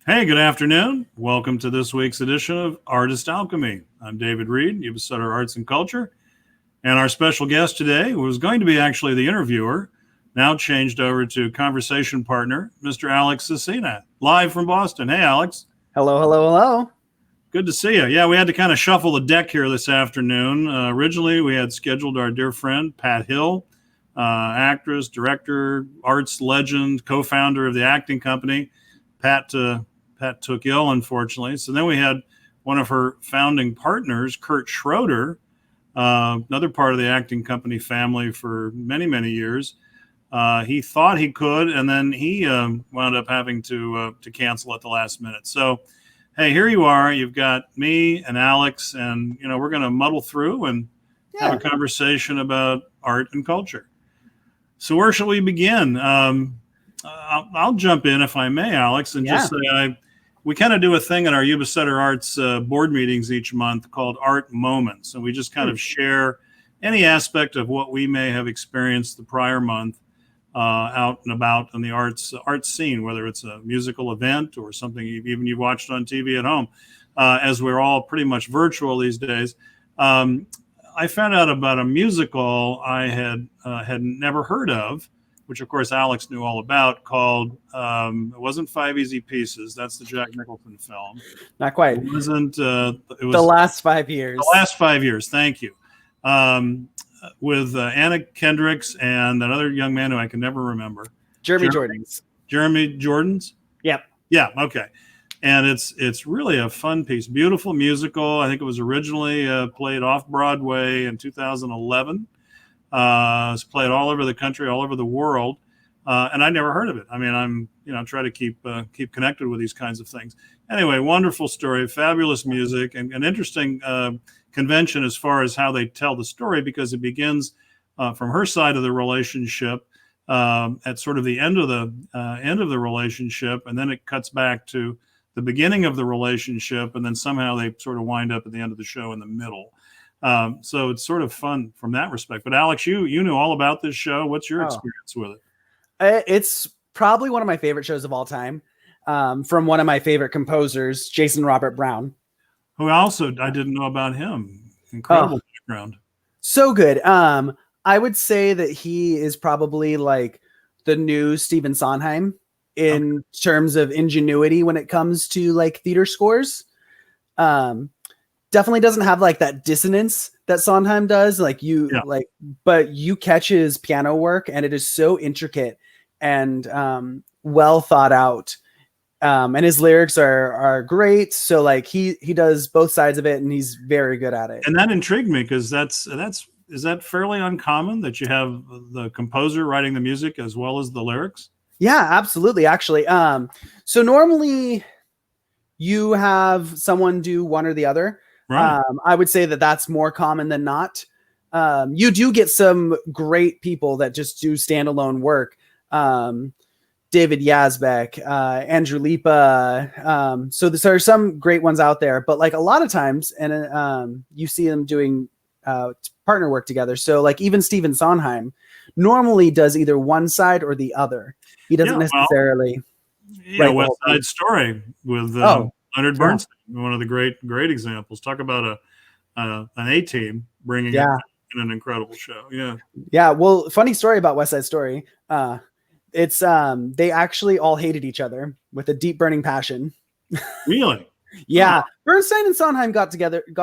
Hey, good afternoon. Welcome to this week's edition of Artist Alchemy. I'm David Reed, YubaSutterArts&Culture, and our special guest today was going to be actually the interviewer, now changed over to conversation partner, Mr. Alex Cecina, live from Boston. Hey, Alex. Hello, hello, hello. Good to see you. Yeah, we had to kind of shuffle the deck here this afternoon. Originally, we had scheduled our dear friend, Pat Hill, actress, director, arts legend, co-founder of the acting company. Pat took ill, unfortunately. So then we had one of her founding partners, Kurt Schroeder, another part of the acting company family for many, many years. He thought he could, and then he wound up having to cancel at the last minute. So, hey, here you are. You've got me and Alex, and we're going to muddle through and have a conversation about art and culture. So where shall we begin? I'll jump in if I may, Alex, and just say we kind of do a thing at our YubaSutterArts board meetings each month called Art Moments, and we just kind of share any aspect of what we may have experienced the prior month out and about in the arts scene, whether it's a musical event or something even you've watched on TV at home, as we're all pretty much virtual these days. I found out about a musical I had never heard of, which of course Alex knew all about, called it wasn't Five Easy Pieces. That's the Jack Nicholson film. Not quite. It wasn't. It was The Last 5 Years. The Last 5 Years. Thank you. With Anna Kendricks and that other young man who I can never remember. Jeremy Jordans. Jeremy Jordans? Yep. Yeah, okay. And it's really a fun piece. Beautiful musical. I think it was originally played off-Broadway in 2011. It's played all over the country, all over the world. And I never heard of it. I mean, I'm try to keep connected with these kinds of things. Anyway, wonderful story, fabulous music, and an interesting convention as far as how they tell the story, because it begins from her side of the relationship at sort of the end of the relationship, and then it cuts back to the beginning of the relationship, and then somehow they sort of wind up at the end of the show in the middle. So it's sort of fun from that respect. But Alex, you knew all about this show. What's your experience with it? It's probably one of my favorite shows of all time, from one of my favorite composers, Jason Robert Brown. Who also, I didn't know about him. Incredible background. So good. I would say that he is probably like the new Stephen Sondheim in terms of ingenuity when it comes to like theater scores. Definitely doesn't have like that dissonance that Sondheim does. But you catch his piano work, and it is so intricate and well thought out. And his lyrics are great. So like he does both sides of it, and he's very good at it. And that intrigued me, because is that fairly uncommon that you have the composer writing the music as well as the lyrics? Yeah, absolutely. Actually, so normally you have someone do one or the other. Right. I would say that that's more common than not. You do get some great people that just do standalone work. David Yazbek, Andrew Lipa. So there are some great ones out there, but like a lot of times, and you see them doing partner work together. So like even Stephen Sondheim normally does either one side or the other. He doesn't necessarily. West Side Story with Leonard Bernstein, one of the great examples. Talk about an A-team bringing in an incredible show. Yeah. Well, funny story about West Side Story. It's they actually all hated each other with a deep burning passion. Really? Yeah. Bernstein and Sondheim got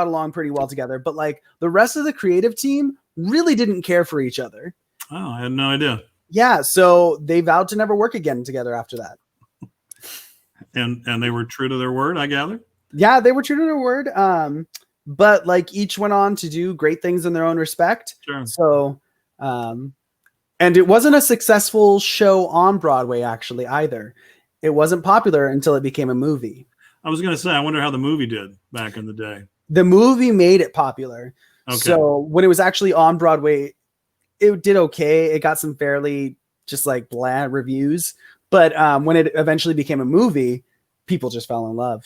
along pretty well together, but like the rest of the creative team really didn't care for each other. Oh, I had no idea. Yeah. So they vowed to never work again together after that. And they were true to their word, I gather? Yeah, they were true to their word. But like each went on to do great things in their own respect. Sure. So, and it wasn't a successful show on Broadway, actually, either. It wasn't popular until it became a movie. I was going to say, I wonder how the movie did back in the day. The movie made it popular. Okay. So when it was actually on Broadway, it did okay. It got some fairly just like bland reviews. But when it eventually became a movie, people just fell in love.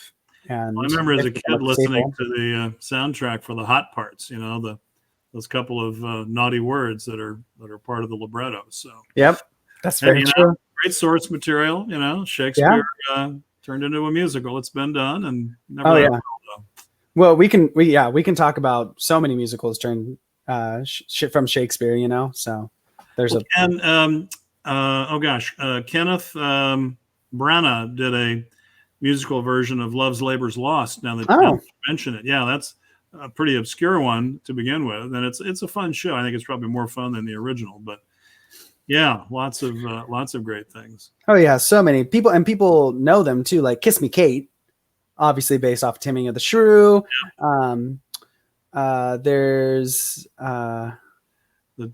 And I remember as a kid listening to the soundtrack for the hot parts, those couple of naughty words that are part of the libretto. So yep, that's very true. Great source material, Shakespeare. turned into a musical. It's been done and never. Oh yeah. Well, we can talk about so many musicals turned shit from Shakespeare, you know. So there's Kenneth Branagh did a musical version of Love's Labor's Lost. Now that you mention it, yeah, that's a pretty obscure one to begin with, and it's a fun show. I think it's probably more fun than the original, but yeah, lots of great things. Oh yeah, so many people know them too, like Kiss Me Kate, obviously based off Taming of the Shrew. Yeah. There's I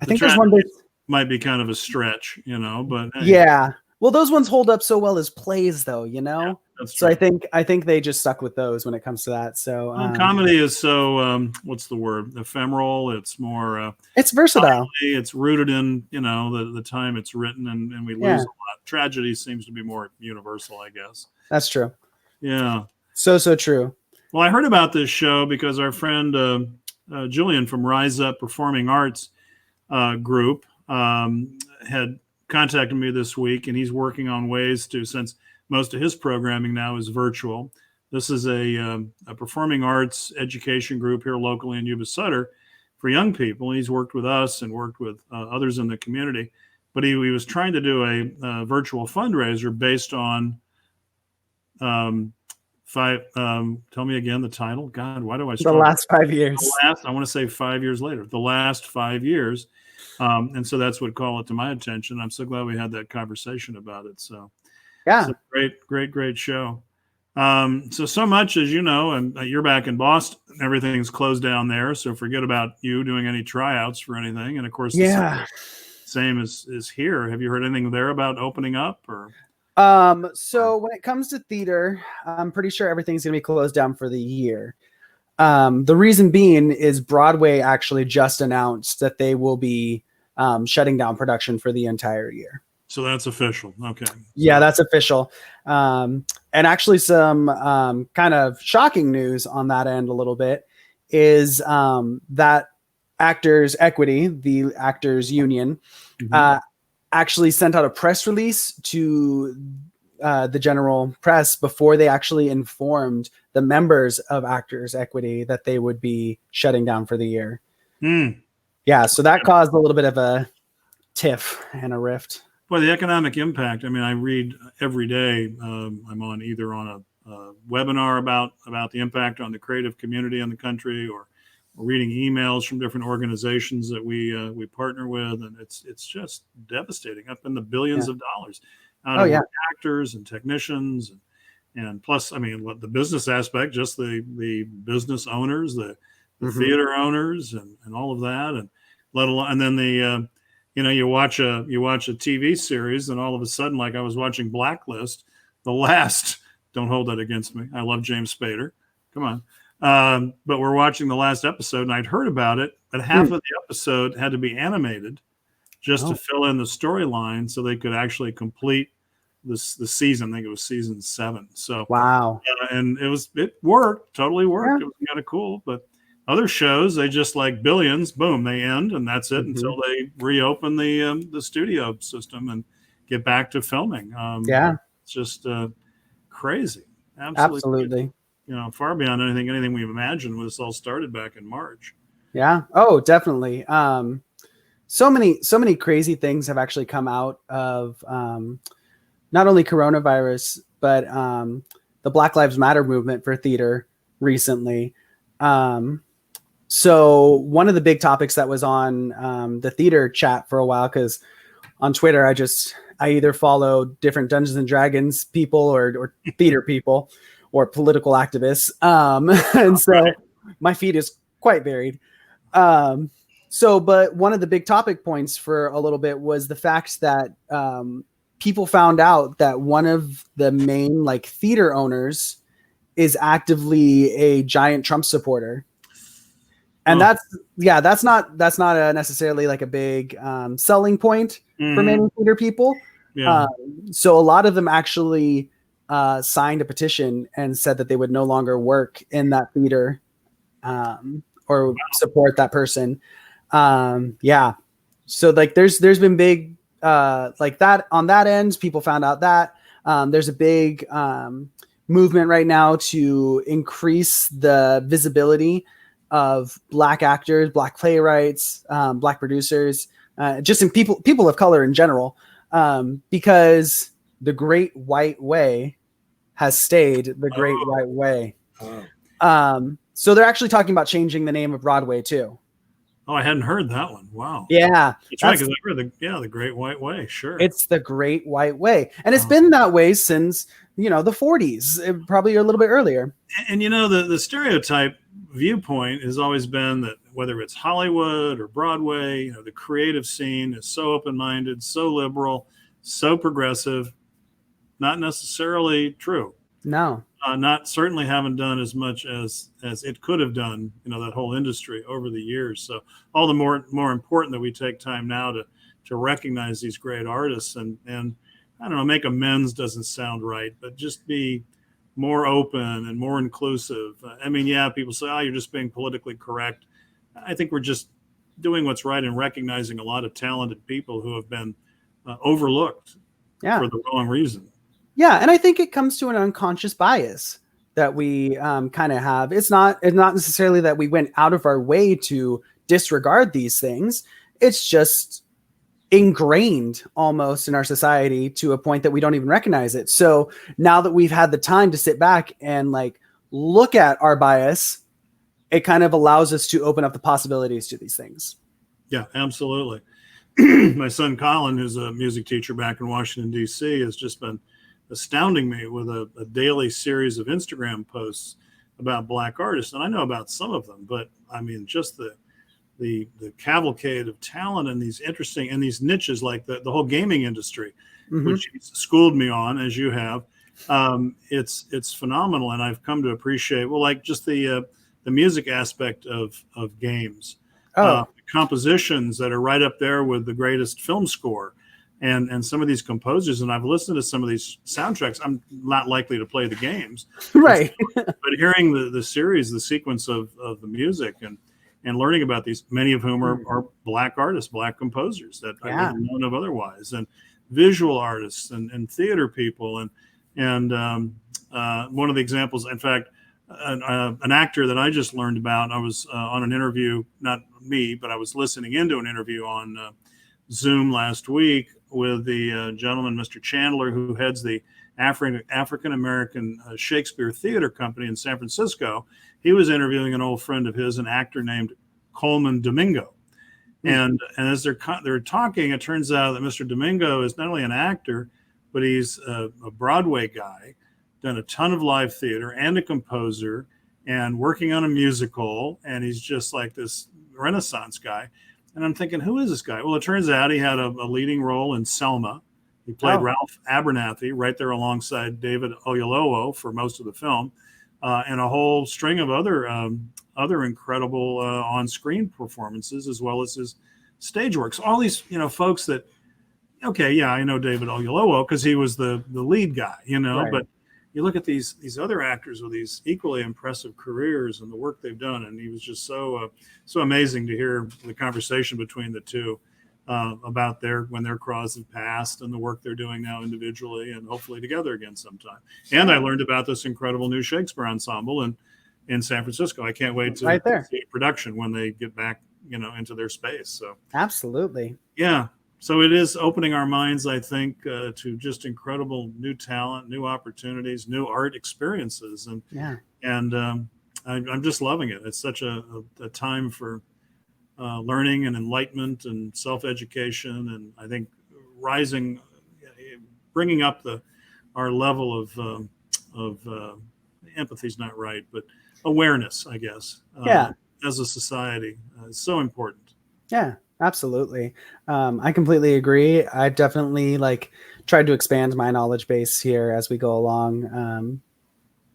think there's one that might be kind of a stretch, you know, but hey. Yeah. Well, those ones hold up so well as plays, though, you know. Yeah, that's true. So I think they just stuck with those when it comes to that. So comedy is so what's the word? Ephemeral. It's more. It's versatile. It's rooted in the time it's written, and we lose a lot. Tragedy seems to be more universal, I guess. That's true. Yeah. So true. Well, I heard about this show because our friend Julian from Rise Up Performing Arts Group had contacted me this week, and he's working on ways to, since most of his programming now is virtual. This is a performing arts education group here locally in Yuba-Sutter for young people. He's worked with us and worked with others in the community, but he was trying to do a virtual fundraiser based on tell me again the title. God, why do I struggle? The last 5 years. I want to say 5 years later. The last 5 years. And so that's what called it to my attention. I'm so glad we had that conversation about it. So yeah, it's a great show. So much as you know, and you're back in Boston, everything's closed down there. So forget about you doing any tryouts for anything. And of course, same as here. Have you heard anything there about opening up or? So when it comes to theater, I'm pretty sure everything's going to be closed down for the year. The reason being is Broadway actually just announced that they will be shutting down production for the entire year. So that's official. Okay. Yeah, that's official. And actually some kind of shocking news on that end a little bit is that Actors Equity, the actors union, actually sent out a press release to the general press before they actually informed the members of Actors Equity that they would be shutting down for the year. Yeah, so that caused a little bit of a tiff and a rift. Well, the economic impact. I mean, I read every day. I'm on either on a webinar about the impact on the creative community in the country, or reading emails from different organizations that we partner with, and it's just devastating, up in the billions of dollars out of actors and technicians, and plus, I mean, the business aspect, just the business owners, the theater owners, and all of that, and let alone, and then the you watch a TV series, and all of a sudden, like I was watching Blacklist, the last. Don't hold that against me. I love James Spader. Come on. But we're watching the last episode, and I'd heard about it, but half of the episode had to be animated just to fill in the storyline so they could actually complete the season. I think it was season 7. So wow. And it worked, totally worked. It was kind of cool. But other shows, they just like Billions, boom, they end, and that's it until they reopen the studio system and get back to filming. It's just crazy. Absolutely. Far beyond anything we've imagined when this all started back in March. Yeah. Oh, definitely. So many crazy things have actually come out of not only coronavirus, but the Black Lives Matter movement for theater recently. So one of the big topics that was on the theater chat for a while, because on Twitter, I either follow different Dungeons and Dragons people or theater people or political activists. And so my feed is quite varied. But one of the big topic points for a little bit was the fact that people found out that one of the main theater owners is actively a giant Trump supporter. And that's not necessarily a big selling point for many theater people. Yeah. So a lot of them actually signed a petition and said that they would no longer work in that theater or support that person. So there's been big that on that end. People found out that There's a big movement right now to increase the visibility of Black actors, Black playwrights, Black producers, just in people of color in general, because the Great White Way has stayed the Great White Way. So they're actually talking about changing the name of Broadway too. Oh, I hadn't heard that one. Wow. Yeah, that's right. Because I heard the Great White Way. Sure, it's the Great White Way, and it's been that way since the 40s, probably a little bit earlier. And the stereotype viewpoint has always been that whether it's Hollywood or Broadway, the creative scene is so open-minded, so liberal, so progressive. Not necessarily true. No. Not certainly haven't done as much as it could have done, that whole industry over the years. So all the more important that we take time now to recognize these great artists and I don't know, make amends doesn't sound right, but just be more open and more inclusive. People say, oh, you're just being politically correct. I think we're just doing what's right and recognizing a lot of talented people who have been overlooked for the wrong reason. Yeah, and I think it comes to an unconscious bias that we kind of have. It's not necessarily that we went out of our way to disregard these things. It's just ingrained almost in our society to a point that we don't even recognize it. So now that we've had the time to sit back and look at our bias, it kind of allows us to open up the possibilities to these things. Yeah, absolutely. My son Colin, who's a music teacher back in Washington, D.C., has just been astounding me with a daily series of Instagram posts about Black artists. And I know about some of them, but just the cavalcade of talent and these interesting and these niches, like the whole gaming industry, which he's schooled me on, as you have. It's phenomenal. And I've come to appreciate, just the music aspect of games, compositions that are right up there with the greatest film score. And some of these composers, and I've listened to some of these soundtracks. I'm not likely to play the games, right? But hearing the series, the sequence of the music, and learning about these, many of whom are Black artists, Black composers that I wouldn't have known of otherwise, and visual artists and theater people, and one of the examples, in fact, an actor that I just learned about. I was on an interview, not me, but I was listening into an interview on Zoom last week with the gentleman, Mr. Chandler, who heads the African American Shakespeare Theater Company in San Francisco. He was interviewing an old friend of his, an actor named Coleman Domingo. And as they're talking, it turns out that Mr. Domingo is not only an actor, but he's a Broadway guy, done a ton of live theater, and a composer, and working on a musical. And he's just like this Renaissance guy. And I'm thinking, who is this guy? Well, it turns out he had a leading role in Selma. He played Ralph Abernathy right there alongside David Oyelowo for most of the film, and a whole string of other incredible on-screen performances, as well as his stage work. So all these, folks that, I know David Oyelowo because he was the lead guy, right. But you look at these other actors with these equally impressive careers and the work they've done, and he was just so amazing to hear the conversation between the two about when their cause have passed and the work they're doing now individually and hopefully together again sometime. And I learned about this incredible new Shakespeare ensemble in San Francisco. I can't wait to see production when they get back, into their space. So absolutely, yeah. So it is opening our minds, I think, to just incredible new talent, new opportunities, new art experiences, and I'm just loving it. It's such a time for learning and enlightenment and self-education, and I think bringing up our level of empathy is not right, but awareness, I guess, as a society is so important. Yeah. Absolutely. I completely agree. I've definitely tried to expand my knowledge base here as we go along.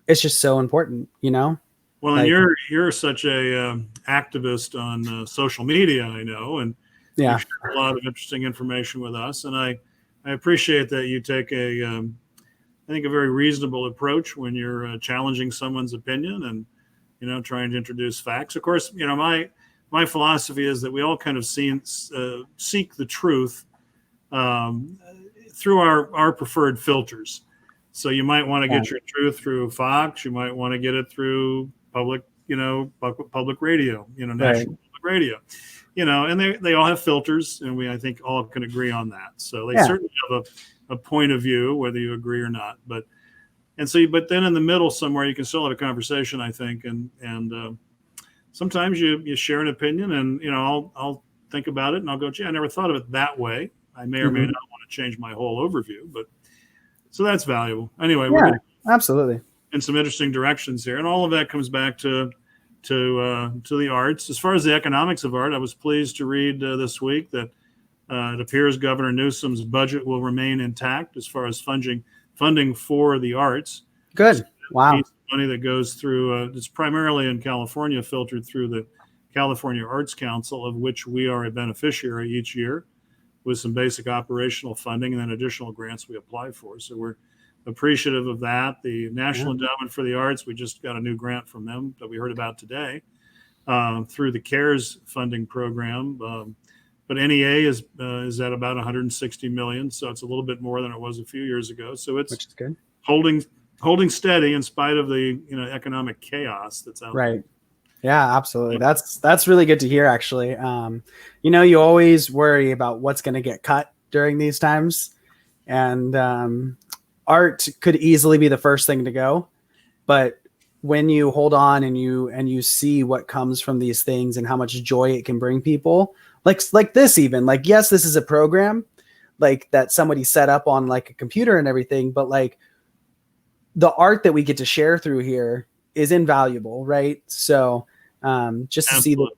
It's just so important, Well, and you're such a activist on social media, I know, and you share a lot of interesting information with us. And I appreciate that you take I think a very reasonable approach when you're challenging someone's opinion and trying to introduce facts. Of course, my philosophy is that we all kind of seek the truth through our preferred filters. So you might want to get your truth through Fox. You might want to get it through public radio, national public radio, and they all have filters, and I think all can agree on that. So they certainly have a point of view, whether you agree or not. But then in the middle somewhere, you can still have a conversation, I think, and sometimes you share an opinion, and I'll think about it, and I'll go, gee, I never thought of it that way. I may or may not want to change my whole overview, but so that's valuable. Anyway, we're absolutely in some interesting directions here, and all of that comes back to the arts. As far as the economics of art, I was pleased to read this week that it appears Governor Newsom's budget will remain intact as far as funding for the arts. Good. Wow. Piece of money that goes through, it's primarily in California, filtered through the California Arts Council, of which we are a beneficiary each year, with some basic operational funding and then additional grants we apply for. So we're appreciative of that. The National Endowment for the Arts, we just got a new grant from them that we heard about today through the CARES funding program. But NEA is at about 160 million, so it's a little bit more than it was a few years ago. So it's which is good. holding steady in spite of the economic chaos that's out there. Yeah, absolutely. That's really good to hear, actually. You always worry about what's going to get cut during these times, and art could easily be the first thing to go. But when you hold on and you see what comes from these things and how much joy it can bring people, like this, even like, yes, this is a program like that somebody set up on like a computer and everything, but like the art that we get to share through here is invaluable, right? So just to see that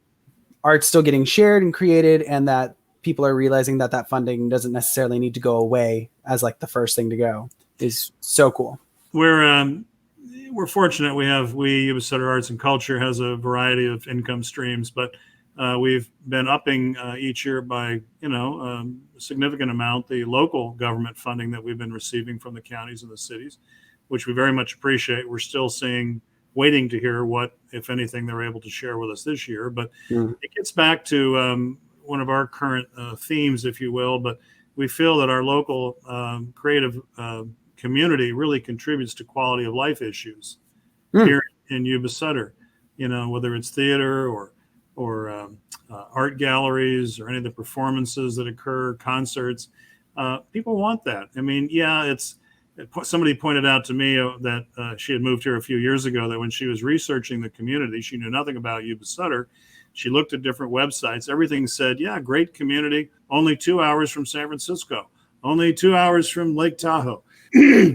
art's still getting shared and created, and that people are realizing that funding doesn't necessarily need to go away as like the first thing to go is so cool. We're fortunate. YubaSutterArts&Culture has a variety of income streams, but we've been upping each year by a significant amount the local government funding that we've been receiving from the counties and the cities, which we very much appreciate. We're still waiting to hear what, if anything, they're able to share with us this year. But it gets back to one of our current themes, if you will. But we feel that our local creative community really contributes to quality of life issues here in Yuba Sutter. Whether it's theater or art galleries or any of the performances that occur, concerts, people want that. I mean, somebody pointed out to me that she had moved here a few years ago, that when she was researching the community, she knew nothing about Yuba Sutter. She looked at different websites. Everything said, great community, only 2 hours from San Francisco, only 2 hours from Lake Tahoe.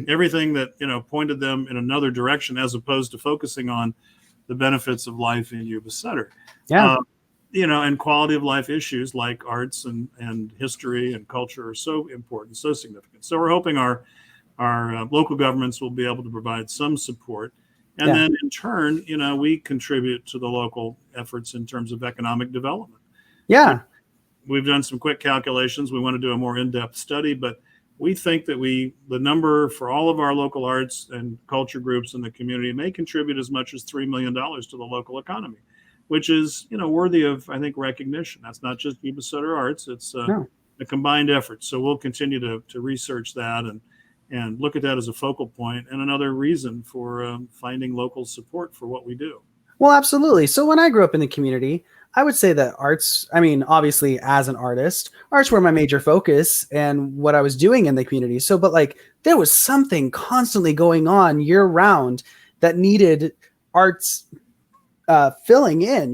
Everything that, pointed them in another direction, as opposed to focusing on the benefits of life in Yuba Sutter. And quality of life issues like arts and history and culture are so important, so significant. So we're hoping our local governments will be able to provide some support. And then in turn, we contribute to the local efforts in terms of economic development. Yeah. We've done some quick calculations. We want to do a more in-depth study, but we think that the number for all of our local arts and culture groups in the community may contribute as much as $3 million to the local economy, which is, worthy of, I think, recognition. That's not just Yuba Sutter Arts. It's a combined effort. So we'll continue to research that and look at that as a focal point and another reason for finding local support for what we do. Well, absolutely. So when I grew up in the community, I would say that arts, obviously as an artist, arts were my major focus and what I was doing in the community. So, but like there was something constantly going on year round that needed arts filling in,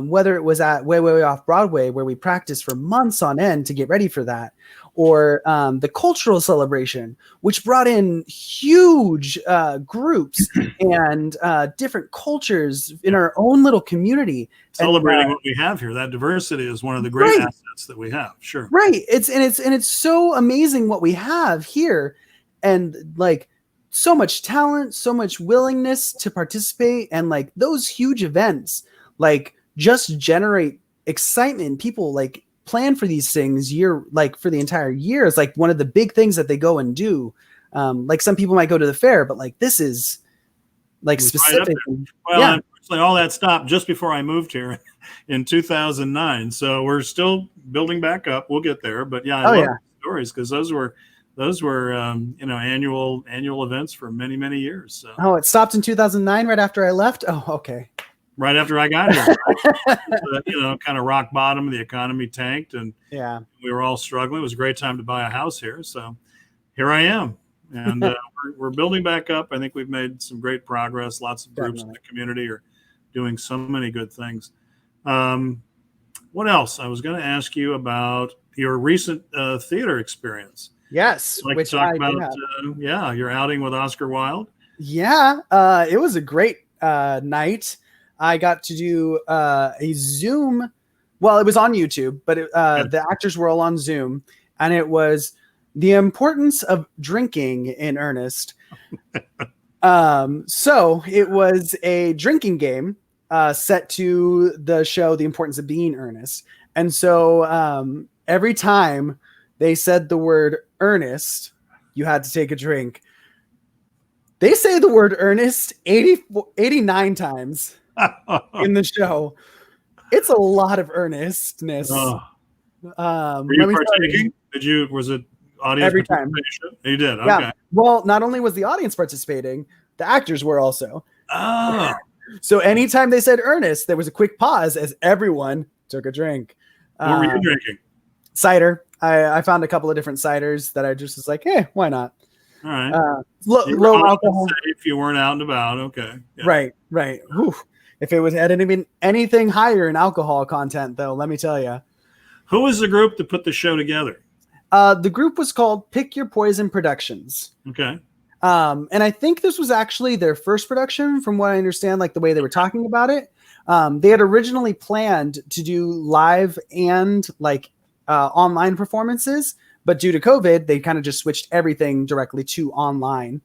whether it was at way off Broadway where we practiced for months on end to get ready for that, or the cultural celebration, which brought in huge groups and different cultures in our own little community. Celebrating what we have here. That diversity is one of the great assets that we have. Sure. Right. It's so amazing what we have here, and like so much talent, so much willingness to participate, and like those huge events like just generate excitement. People like plan for these things for the entire year. It's like one of the big things that they go and do. Like some people might go to the fair, but like this is like specific. Well, unfortunately, all that stopped just before I moved here in 2009. So we're still building back up. We'll get there, but I love stories because those were those were annual events for many, many years. So. Oh, it stopped in 2009, right after I left. Oh, okay. Right after I got here, kind of rock bottom. The economy tanked, and we were all struggling. It was a great time to buy a house here, so here I am, and we're building back up. I think we've made some great progress. Lots of groups in the community are doing so many good things. What else? I was going to ask you about your recent theater experience. Yes, like which to talk about your outing with Oscar Wilde. Yeah, it was a great night. I got to do a Zoom. Well, it was on YouTube, but the actors were all on Zoom, and it was the importance of drinking in earnest. So it was a drinking game set to the show, The Importance of Being Earnest. And so every time they said the word earnest, you had to take a drink. They say the word earnest 89 times in the show. It's a lot of earnestness. Were you partaking? Was it audience every time? You did? Okay. Yeah. Well, not only was the audience participating, the actors were also. Oh. So anytime they said earnest, there was a quick pause as everyone took a drink. What were you drinking? Cider. I found a couple of different ciders that I just was like, hey, why not? All right. Low alcohol. If you weren't out and about, okay. Yeah. Right. Whew. If it was anything higher in alcohol content, though, let me tell you. Who was the group that put the show together? The group was called Pick Your Poison Productions. Okay. And I think this was actually their first production, from what I understand, like the way they were talking about it. They had originally planned to do live and online performances, but due to COVID, they kind of just switched everything directly to online.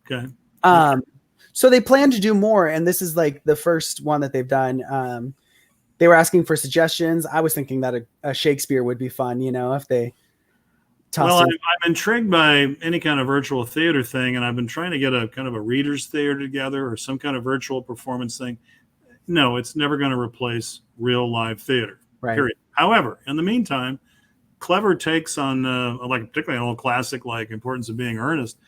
Okay. So they plan to do more, and this is like the first one that they've done. They were asking for suggestions. I was thinking that a Shakespeare would be fun, if they I'm intrigued by any kind of virtual theater thing, and I've been trying to get a kind of a readers theater together or some kind of virtual performance thing. No, it's never going to replace real live theater. Right. Period. However, in the meantime, clever takes on particularly an old classic like Importance of Being Earnest,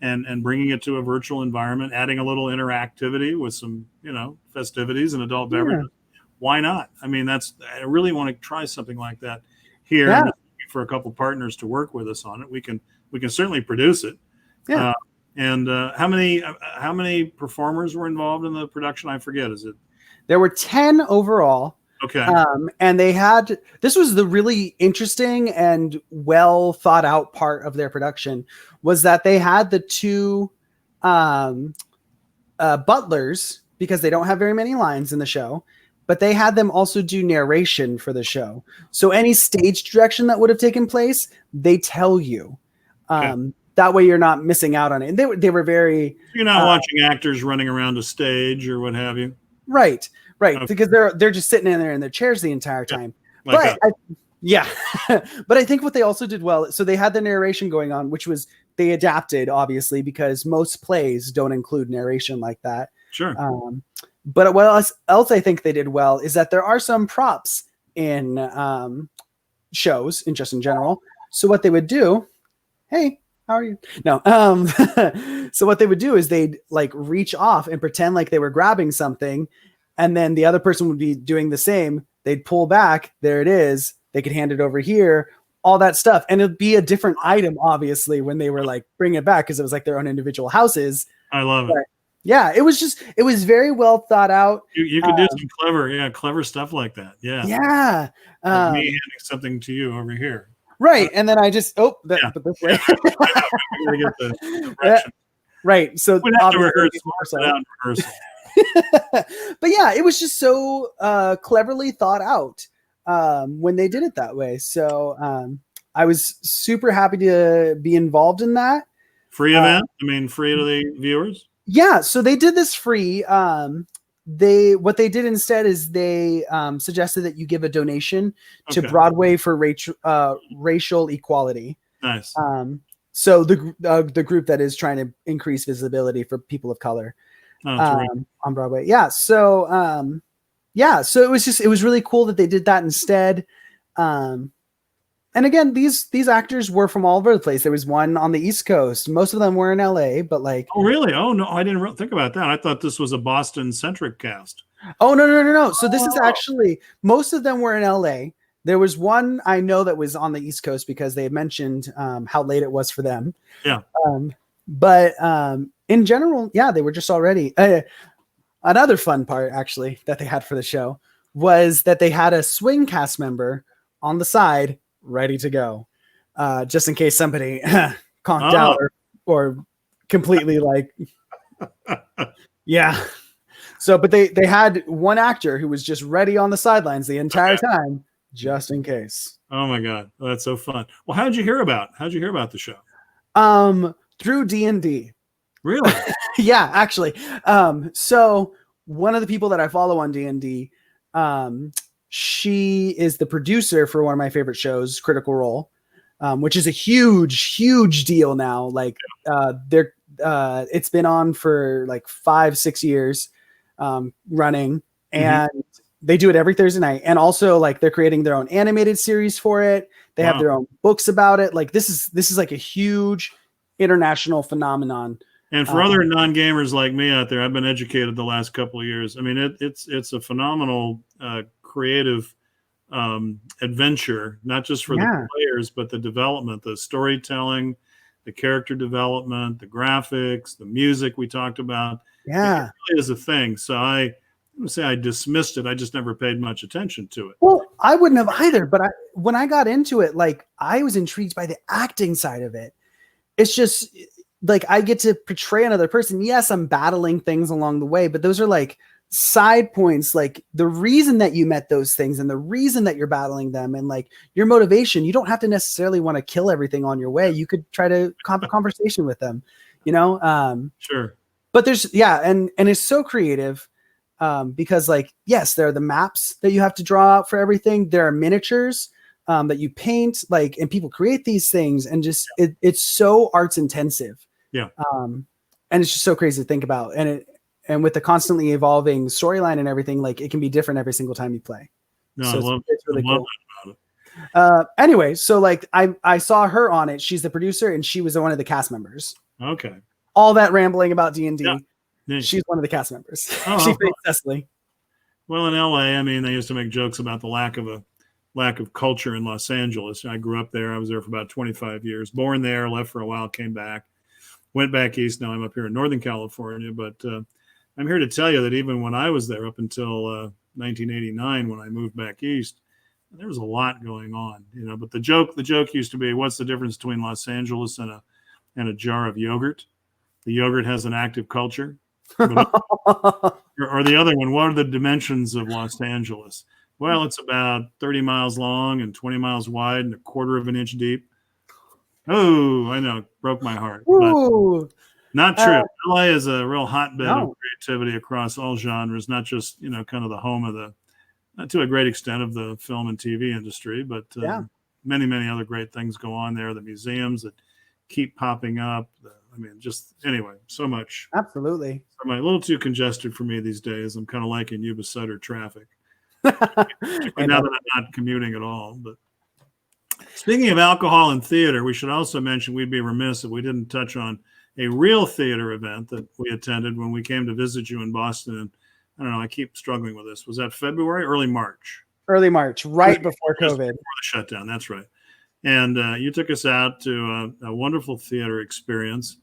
and bringing it to a virtual environment, adding a little interactivity with some festivities and adult beverages. Why not? I mean, I really want to try something like that here. Yeah. For a couple partners to work with us on it, we can certainly produce it. Yeah. And how many performers were involved in the production? I forget. Is it? There were 10 overall. Okay. And this was the really interesting and well thought out part of their production, was that they had the two butlers, because they don't have very many lines in the show, but they had them also do narration for the show. So any stage direction that would have taken place, they tell you. Okay. That way you're not missing out on it. And they were very... You're not watching actors running around a stage or what have you. Right. Okay. Because they're just sitting in there in their chairs the entire time. But but I think what they also did well, so they had the narration going on, which was they adapted, obviously, because most plays don't include narration like that. Sure. But what else I think they did well is that there are some props in shows, just in general. So what they would do, hey, how are you? No. So what they would do is they'd reach off and pretend like they were grabbing something, and then the other person would be doing the same. They'd pull back. There it is. They could hand it over here. All that stuff, and it'd be a different item, obviously, when they were bring it back, because it was their own individual houses. I love it. Yeah, it was very well thought out. You could do some clever stuff like that. Yeah. Yeah. Like me handing something to you over here. Right. And then I just, but this way. Right. So we'd have to rehearse. But yeah, it was just so cleverly thought out when they did it that way. So I was super happy to be involved in that. Free event? Free to the viewers? Yeah, so they did this free. What they did instead is they suggested that you give a donation to Broadway for racial equality. Nice. So the group that is trying to increase visibility for people of color on Broadway. Yeah. So so it was really cool that they did that instead. And again, these actors were from all over the place. There was one on the East Coast. Most of them were in LA, but like, oh really? Oh no, I didn't think about that. I thought this was a Boston centric cast. oh no. So this is actually, most of them were in LA. There was one I know that was on the East Coast because they mentioned how late it was for them. Yeah. But in general, yeah, they were just already. Another fun part actually that they had for the show was that they had a swing cast member on the side ready to go, just in case somebody conked out or completely like, yeah. So, but they had one actor who was just ready on the sidelines the entire time, just in case. Oh my God, that's so fun. Well, how'd you hear about the show? Through D&D. Really? Yeah, actually. So one of the people that I follow on D&D, she is the producer for one of my favorite shows, Critical Role, which is a huge deal now. Like, it's been on for like 5-6 years, running, and they do it every Thursday night. And also, like, they're creating their own animated series for it. They have their own books about it. Like, this is like a huge international phenomenon. And for other non-gamers like me out there, I've been educated the last couple of years. I mean, it's a phenomenal creative adventure, not just for the players, but the development, the storytelling, the character development, the graphics, the music we talked about. Yeah, it really is a thing. So I wouldn't say I dismissed it. I just never paid much attention to it. Well, I wouldn't have either. But when I got into it, like, I was intrigued by the acting side of it. It's just like I get to portray another person. Yes, I'm battling things along the way, but those are like side points, like the reason that you met those things and the reason that you're battling them and like your motivation. You don't have to necessarily want to kill everything on your way. You could try to have a conversation with them, you know? Sure. But there's, and it's so creative, because like, yes, there are the maps that you have to draw out for everything. There are miniatures that you paint, like, and people create these things, and just it's so arts intensive. Yeah. And it's just so crazy to think about. And with the constantly evolving storyline and everything, like, it can be different every single time you play. No, so it's really cool. Anyway, so like I saw her on it. She's the producer, and she was one of the cast members. Okay. All that rambling about D&D. Yeah. She's one of the cast members. Oh, she played Cecily. Well, in LA, I mean, they used to make jokes about the lack of culture in Los Angeles. I grew up there. I was there for about 25 years. Born there, left for a while, came back, went back east. Now I'm up here in Northern California. But I'm here to tell you that even when I was there up until 1989, when I moved back east, there was a lot going on, you know. But the joke used to be, what's the difference between Los Angeles and a jar of yogurt? The yogurt has an active culture. Or the other one, what are the dimensions of Los Angeles? Well, it's about 30 miles long and 20 miles wide and a quarter of an inch deep. Oh, I know, broke my heart. But not true. LA is a real hotbed of creativity across all genres, not just, you know, kind of the home of to a great extent of the film and TV industry, but many other great things go on there. The museums that keep popping up. Anyway, so much. Absolutely. I'm a little too congested for me these days. I'm kind of liking YubaSutter traffic. Now that I'm not commuting at all. But speaking of alcohol and theater, we should also mention, we'd be remiss if we didn't touch on a real theater event that we attended when we came to visit you in Boston. And I don't know, I keep struggling with this. Was that February, early March? Early March, right before COVID. Before the shutdown, that's right. And you took us out to a wonderful theater experience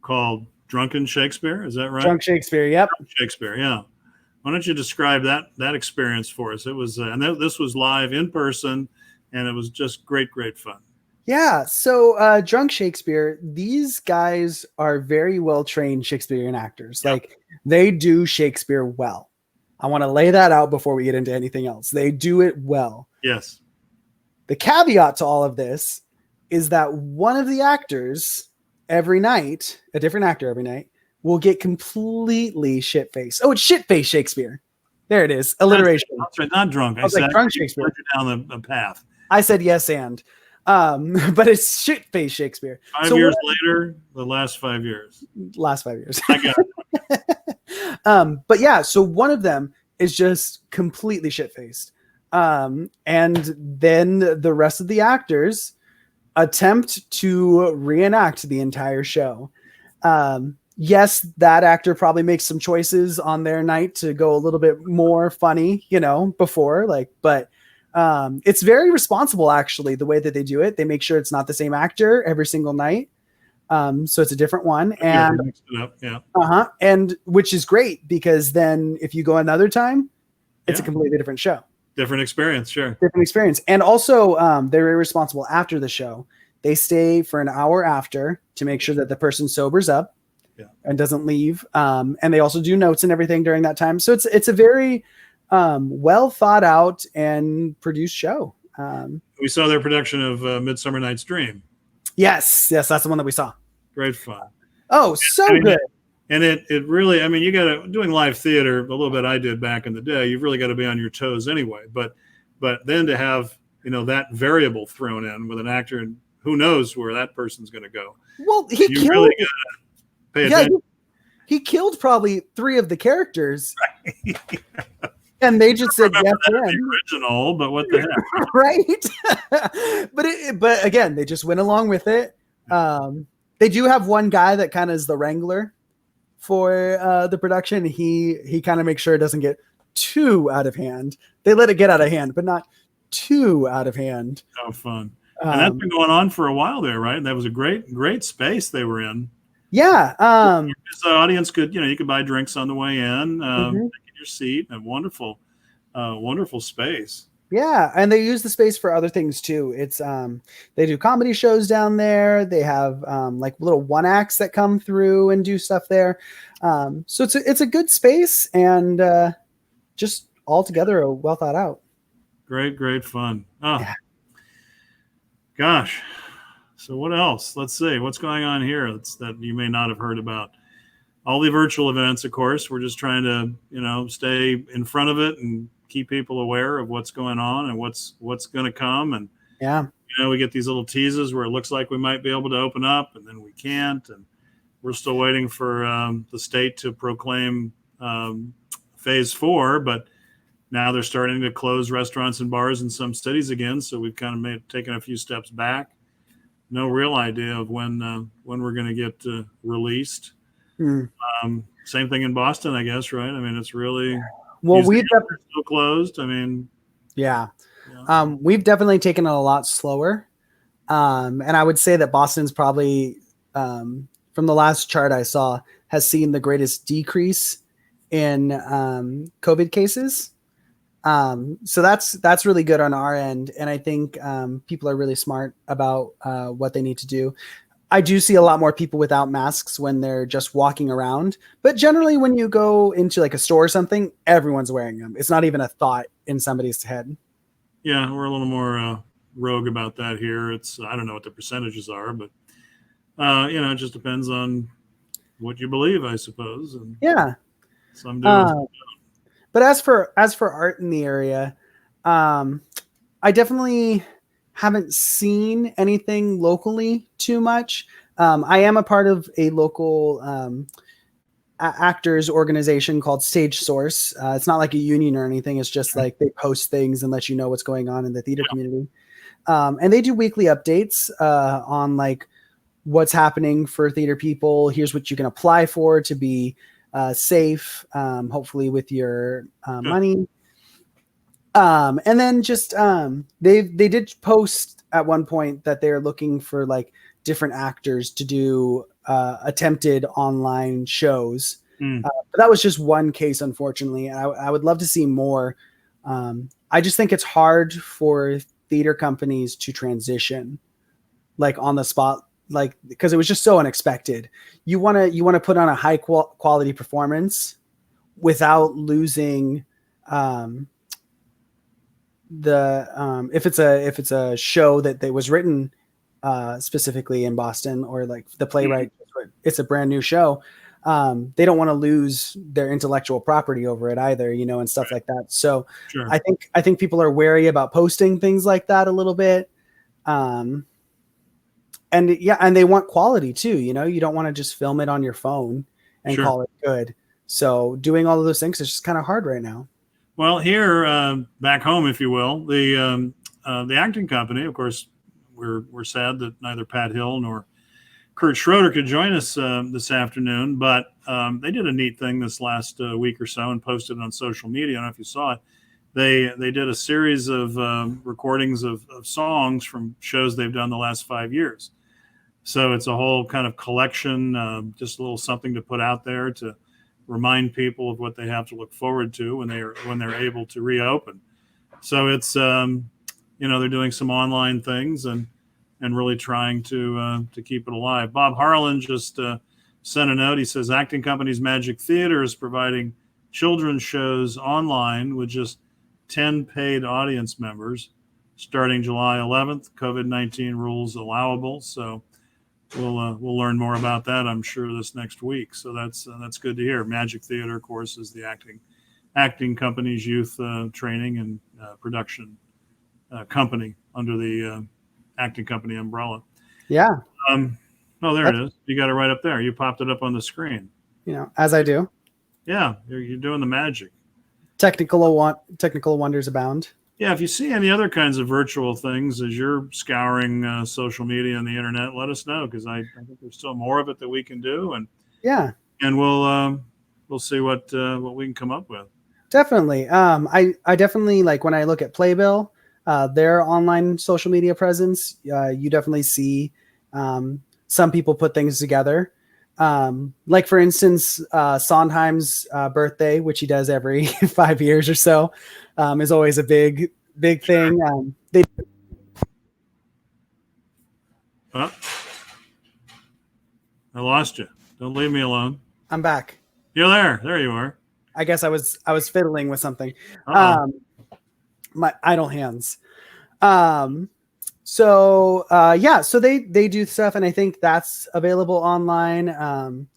called Drunken Shakespeare. Is that right? Drunken Shakespeare, yep. Shakespeare, yeah. Why don't you describe that experience for us? It was, and this was live in person, and it was just great fun. Yeah. So Drunk Shakespeare, these guys are very well-trained Shakespearean actors. Yep. Like, they do Shakespeare well. I want to lay that out before we get into anything else. They do it well. Yes. The caveat to all of this is that one of the actors every night, a different actor every night, will get completely shit-faced. Oh, it's shit-faced Shakespeare. There it is. Alliteration. That's right. Not drunk. I said like Drunk Shakespeare. Down the path. I said yes and. But it's shit-faced Shakespeare. 5 years later, the last 5 years. Last 5 years. I got it. But yeah, so one of them is just completely shit-faced. And then the rest of the actors attempt to reenact the entire show. Yes, that actor probably makes some choices on their night to go a little bit more funny, before, but it's very responsible, actually, the way that they do it. They make sure it's not the same actor every single night. So it's a different one. And mixed it up, yeah. And which is great, because then if you go another time, it's a completely different show. Different experience, sure. Different experience. And also, they're very responsible after the show. They stay for an hour after to make sure that the person sobers up and doesn't leave. And they also do notes and everything during that time. So it's a very well thought out and produced show. We saw their production of Midsummer Night's Dream. Yes, that's the one that we saw. Great fun. Oh, so good. And it really, you got to, doing live theater, a little bit I did back in the day, you've really got to be on your toes anyway. But then to have, that variable thrown in with an actor, and who knows where that person's going to go. Well, he killed. Really got to pay attention. He killed probably 3 of the characters. Right. And they just said yes. The original, but what the heck? Right. But again, they just went along with it. They do have one guy that kind of is the wrangler for the production. He kind of makes sure it doesn't get too out of hand. They let it get out of hand, but not too out of hand. Oh, fun. And that's been going on for a while there, right? That was a great space they were in. Yeah. The audience could, you could buy drinks on the way in, take your seat, and wonderful space. Yeah, and they use the space for other things too. It's they do comedy shows down there. They have like little one acts that come through and do stuff there. So it's a good space, and just altogether well thought out. Great fun. Oh, yeah. Gosh. So what else? Let's see. What's going on here that you may not have heard about? All the virtual events, of course. We're just trying to, stay in front of it and keep people aware of what's going on and what's going to come. And, we get these little teases where it looks like we might be able to open up, and then we can't. And we're still waiting for the state to proclaim phase 4, but now they're starting to close restaurants and bars in some cities again. So we've kind of taken a few steps back. No real idea of when we're going to get released. Same thing in Boston, I guess, right? It's really we've still closed. We've definitely taken it a lot slower, and I would say that Boston's probably, from the last chart I saw, has seen the greatest decrease in COVID cases. So that's really good on our end, and I think people are really smart about what they need to do. I do see a lot more people without masks when they're just walking around, but generally when you go into like a store or something, everyone's wearing them. It's not even a thought in somebody's head. Yeah, we're a little more rogue about that here. I don't know what the percentages are, but it just depends on what you believe, I suppose. And some do. But as for art in the area, I definitely haven't seen anything locally too much. I am a part of a local actors organization called Stage Source. It's not like a union or anything. It's just like they post things and let you know what's going on in the theater community. And they do weekly updates on like what's happening for theater people. Here's what you can apply for to be safe, hopefully with your money. And then just they did post at one point that they're looking for like different actors to do attempted online shows. But that was just one case, unfortunately. I would love to see more. I just think it's hard for theater companies to transition like on the spot, like because it was just so unexpected. You want to put on a high quality performance without losing if it's a show that was written specifically in Boston, or like the playwright, it's a brand new show. They don't want to lose their intellectual property over it either, and stuff like that. So I think people are wary about posting things like that a little bit. And they want quality too. You don't want to just film it on your phone and call it good. So doing all of those things is just kind of hard right now. Well, here back home, if you will, the acting company, of course, we're sad that neither Pat Hill nor Kurt Schroeder could join us this afternoon, but they did a neat thing this last week or so and posted it on social media. I don't know if you saw it. They did a series of recordings of songs from shows they've done the last 5 years. So it's a whole kind of collection, just a little something to put out there to remind people of what they have to look forward to when they're able to reopen. So it's they're doing some online things and really trying to keep it alive. Bob Harlan just sent a note. He says acting company's Magic Theater is providing children's shows online with just 10 paid audience members starting July 11th. COVID-19 rules allowable. So we'll learn more about that, I'm sure, this next week. So that's good to hear. Magic Theater, of course, is the acting company's youth training and production company under the acting company umbrella. Yeah. Oh, there it is. You got it right up there. You popped it up on the screen. As I do. Yeah, you're doing the magic. Technical wonders abound. Yeah, if you see any other kinds of virtual things as you're scouring social media and the internet, let us know, because I think there's still more of it that we can do, and we'll see what we can come up with. Definitely. I definitely, like, when I look at Playbill, their online social media presence, you definitely see some people put things together. Like, for instance, Sondheim's birthday, which he does every 5 years or so, is always a big thing. I lost you. Don't leave me alone. I'm back. You're there. There you are. I guess I was fiddling with something. My idle hands. So they do stuff, and I think that's available online.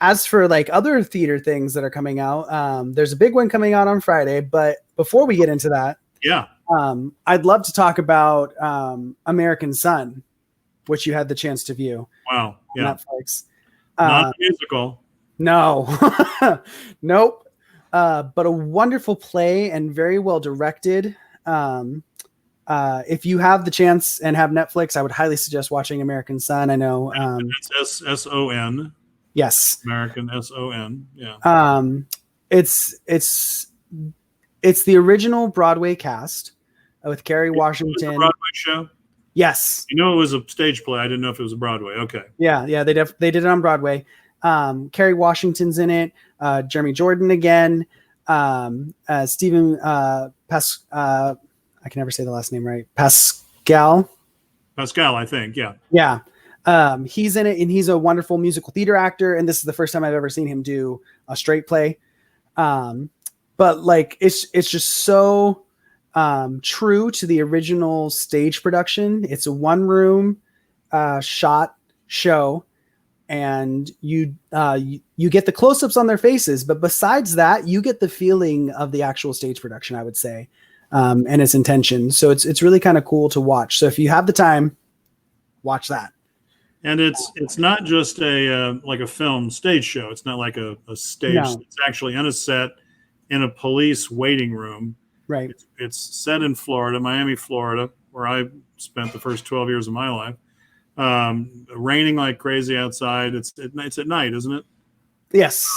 As for like other theater things that are coming out, there's a big one coming out on Friday. But before we get into that, I'd love to talk about American Son, which you had the chance to view. Wow. Yeah. Netflix. Not musical. No. Nope. But a wonderful play and very well directed. If you have the chance and have Netflix, I would highly suggest watching American Son. I know it's SON. Yes. American SON. Yeah. It's the original Broadway cast with Kerry Washington. It was a Broadway show? Yes. It was a stage play. I didn't know if it was a Broadway. Okay. Yeah, they did it on Broadway. Kerry Washington's in it. Jeremy Jordan again. Stephen I can never say the last name right. Pascal, I think. Yeah. Yeah. He's in it, and he's a wonderful musical theater actor. And this is the first time I've ever seen him do a straight play. But like, it's just so true to the original stage production. It's a one room shot show, and you get the close-ups on their faces. But besides that, you get the feeling of the actual stage production, I would say. And its intention. So it's really kind of cool to watch. So if you have the time, watch that. And it's not just a like a film stage show. It's not like a stage. No. It's actually on a set in a police waiting room. Right. It's set in Florida, Miami, Florida, where I spent the first 12 years of my life. Raining like crazy outside. It's at night, isn't it? Yes.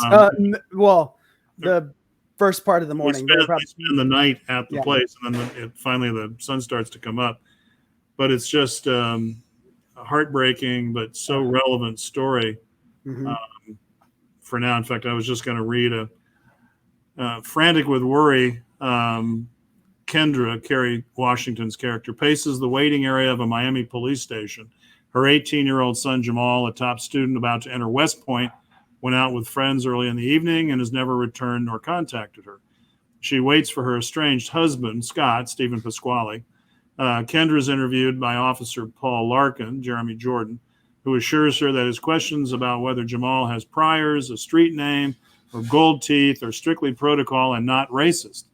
Well, the first part of the morning. We spend the night at the place, and then finally the sun starts to come up. But it's just a heartbreaking but so relevant story for now. In fact, I was just going to read Frantic with Worry. Kendra, Kerry Washington's character, paces the waiting area of a Miami police station. Her 18-year-old son, Jamal, a top student about to enter West Point, went out with friends early in the evening and has never returned nor contacted her. She waits for her estranged husband, Scott, Stephen Pasquale. Kendra is interviewed by Officer Paul Larkin, Jeremy Jordan, who assures her that his questions about whether Jamal has priors, a street name, or gold teeth are strictly protocol and not racist.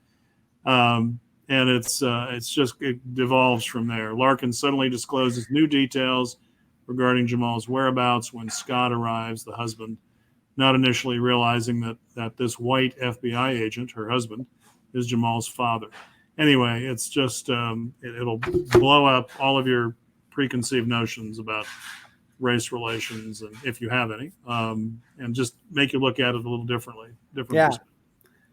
And it devolves from there. Larkin suddenly discloses new details regarding Jamal's whereabouts when Scott arrives, the husband, not initially realizing that this white FBI agent, her husband, is Jamal's father. Anyway, it's just it'll blow up all of your preconceived notions about race relations, and if you have any, and just make you look at it a little differently. Yeah,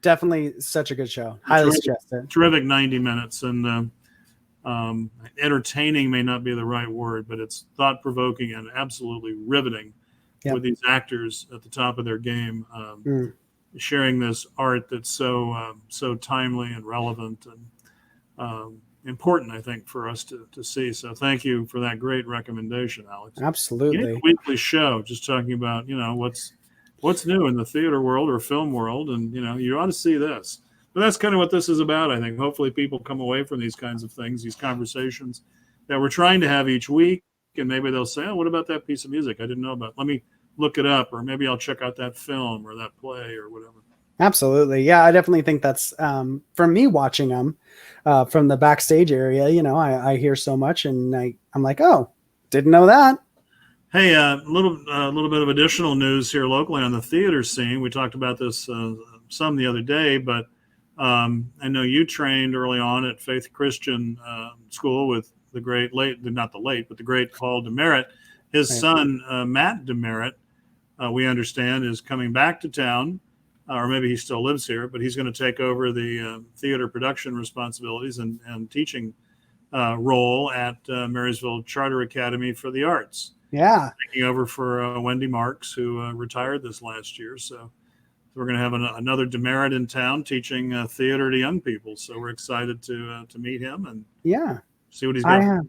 definitely such a good show. Highly suggested. Terrific 90 minutes, and entertaining may not be the right word, but it's thought-provoking and absolutely riveting with these actors at the top of their game, sharing this art that's so timely and relevant and important, I think, for us to see. So thank you for that great recommendation, Alex. Absolutely. You need a weekly show just talking about, what's new in the theater world or film world, and you ought to see this. But that's kind of what this is about, I think. Hopefully people come away from these kinds of things, these conversations that we're trying to have each week, and maybe they'll say, oh, what about that piece of music I didn't know about? Let me look it up, or maybe I'll check out that film or that play or whatever. Absolutely. Yeah, I definitely think that's from me watching them from the backstage area. I hear so much, and I'm like, oh, didn't know that. Hey, a little bit of additional news here locally on the theater scene. We talked about this some the other day, but I know you trained early on at Faith Christian School with the great the great Paul Demerit. His son, Matt Demerit, we understand, is coming back to town, or maybe he still lives here, but he's going to take over the theater production responsibilities and teaching role at Marysville Charter Academy for the Arts. Yeah. Taking over for Wendy Marks, who retired this last year. So we're going to have another Demerit in town teaching theater to young people. So we're excited to meet him and see what he's got.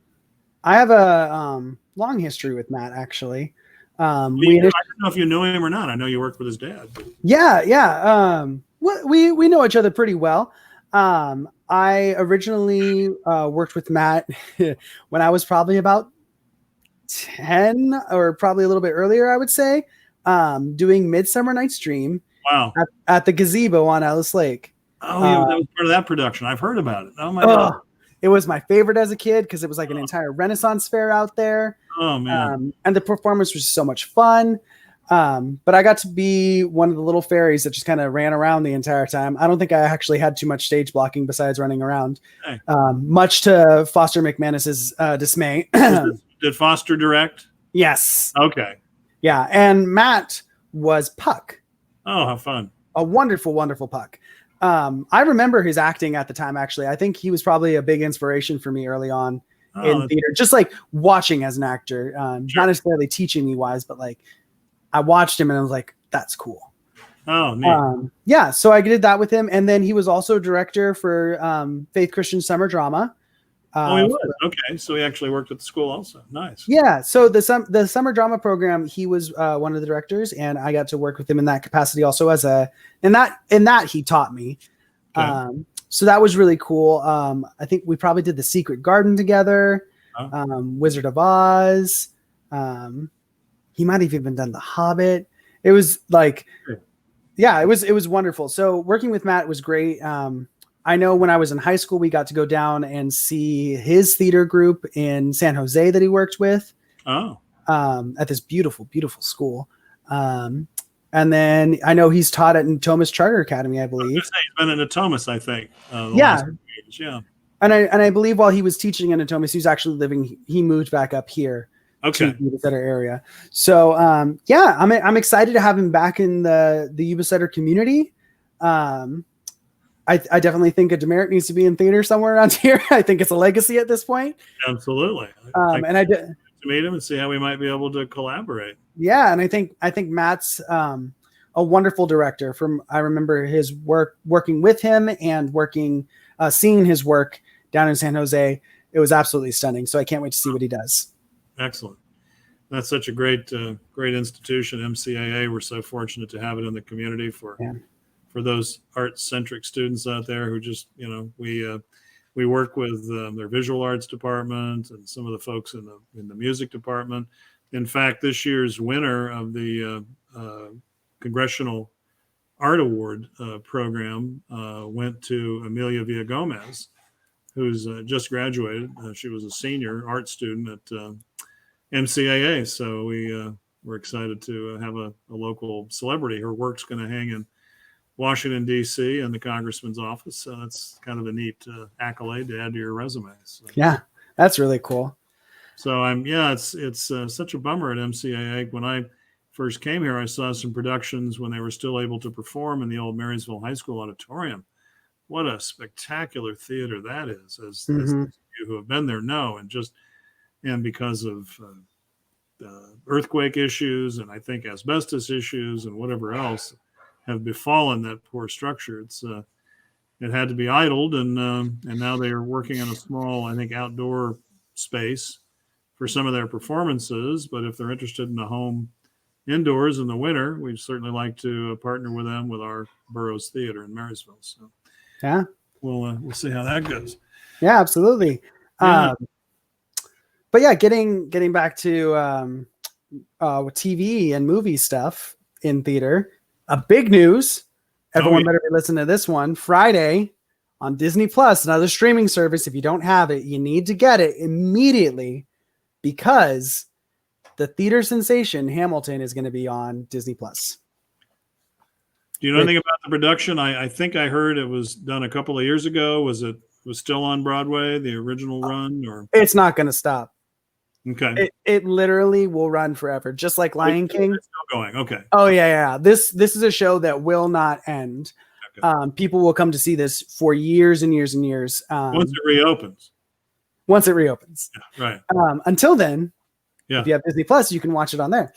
I have a long history with Matt, actually. I don't know if you knew him or not. I know you worked with his dad. Yeah. We know each other pretty well. I originally worked with Matt when I was probably about 10, or probably a little bit earlier, I would say, doing Midsummer Night's Dream. Wow. At the gazebo on Ellis Lake. Oh, yeah, that was part of that production. I've heard about it. Oh, my God. It was my favorite as a kid because it was like an entire Renaissance fair out there. Oh, man. And the performance was so much fun. But I got to be one of the little fairies that just kind of ran around the entire time. I don't think I actually had too much stage blocking besides running around, much to Foster McManus's dismay. Did Foster direct? Yes. Okay. Yeah. And Matt was Puck. Oh, how fun. A wonderful, wonderful Puck. I remember his acting at the time, actually. I think he was probably a big inspiration for me early on in theater, just like watching as an actor, not necessarily teaching me wise, but like I watched him and I was like, that's cool. Oh, neat. Yeah. So I did that with him. And then he was also director for Faith Christian Summer Drama. He was. Okay. So he actually worked at the school also. Nice. Yeah. So the summer drama program, he was one of the directors, and I got to work with him in that capacity also in that he taught me. Okay. So that was really cool. I think we probably did The Secret Garden together, Wizard of Oz. He might have even done The Hobbit. It was like, it was wonderful. So working with Matt was great. I know when I was in high school, we got to go down and see his theater group in San Jose that he worked with. At this beautiful, beautiful school. And then I know he's taught at Natomas Charter Academy, I believe. He's been at Natomas, I think. Yeah. And I believe while he was teaching in Natomas, he moved back up here to the YubaSutter area. So, I'm excited to have him back in the YubaSutter community. I definitely think a Demerit needs to be in theater somewhere around here. I think it's a legacy at this point. Absolutely. And I did to meet him and see how we might be able to collaborate. Yeah, and I think Matt's a wonderful director. I remember his working with him and seeing his work down in San Jose. It was absolutely stunning. So I can't wait to see what he does. Excellent. That's such a great institution, MCAA. We're so fortunate to have it in the community for those art-centric students out there who just, we work with their visual arts department and some of the folks in the music department. In fact, this year's winner of the Congressional Art Award program went to Amelia Villagomez, who's just graduated. She was a senior art student at MCAA. So we're excited to have a local celebrity. Her work's going to hang in Washington, D.C. and the congressman's office. So that's kind of a neat accolade to add to your resume. So. Yeah, that's really cool. So it's such a bummer at MCAA. When I first came here, I saw some productions when they were still able to perform in the old Marysville High School auditorium. What a spectacular theater that is, as those of you who have been there know, and because of earthquake issues and I think asbestos issues and whatever else have befallen that poor structure, it had to be idled, and now they are working in a small, I think, outdoor space for some of their performances. But if they're interested in a home indoors in the winter, we'd certainly like to partner with them with our Burroughs Theater in Marysville. So yeah, we'll see how that goes. Yeah, absolutely. Yeah. But yeah, getting back to TV and movie stuff in theater, a big news. Everyone better be listening to this one. Friday on Disney Plus, another streaming service. If you don't have it, you need to get it immediately, because the theater sensation Hamilton is going to be on Disney Plus. Do you know anything about the production? I think I heard it was done a couple of years ago. Was still on Broadway, the original run, or it's not going to stop? Okay. It literally will run forever, just like Lion King. It's still going. Okay. Oh yeah. This is a show that will not end. Okay. People will come to see this for years and years and years. Once it reopens. Yeah, right. Until then, if you have Disney Plus, you can watch it on there,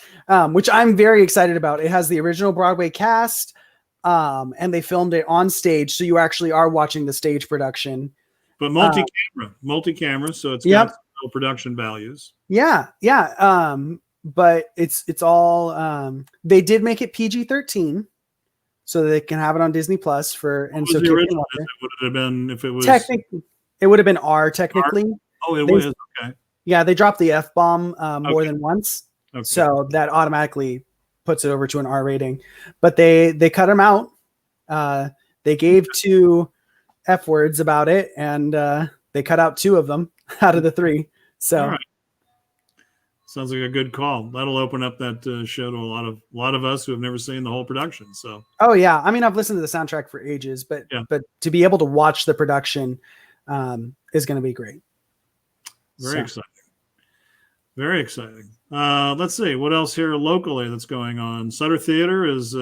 which I'm very excited about. It has the original Broadway cast, and they filmed it on stage, so you actually are watching the stage production. But multi-camera, so it's got production values. Yeah. But it's all they did make it PG-13 so they can have it on Disney Plus and so the original, it would have been if it was technically it would have been R technically. Oh, it was okay. Yeah, they dropped the F-bomb more than once. Okay. So that automatically puts it over to an R rating. But they cut them out. They gave 2 F words about it, and they cut out 2 of them out of the 3. So right. Sounds like a good call. That'll open up that show to a lot of us who have never seen the whole production. So yeah, I mean, I've listened to the soundtrack for ages, but to be able to watch the production is going to be great. Very exciting. Very exciting. Let's see what else here locally that's going on. Sutter Theater is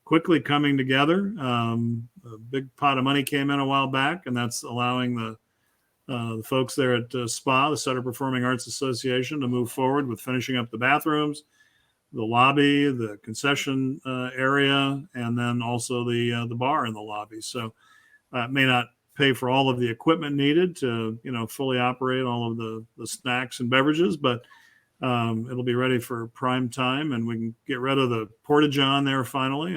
quickly coming together. A big pot of money came in a while back, and that's allowing the folks there at SPA, the Sutter Performing Arts Association, to move forward with finishing up the bathrooms, the lobby, the concession area, and then also the bar in the lobby. So it may not pay for all of the equipment needed to fully operate all of the snacks and beverages, but it'll be ready for prime time, and we can get rid of the porta-john there finally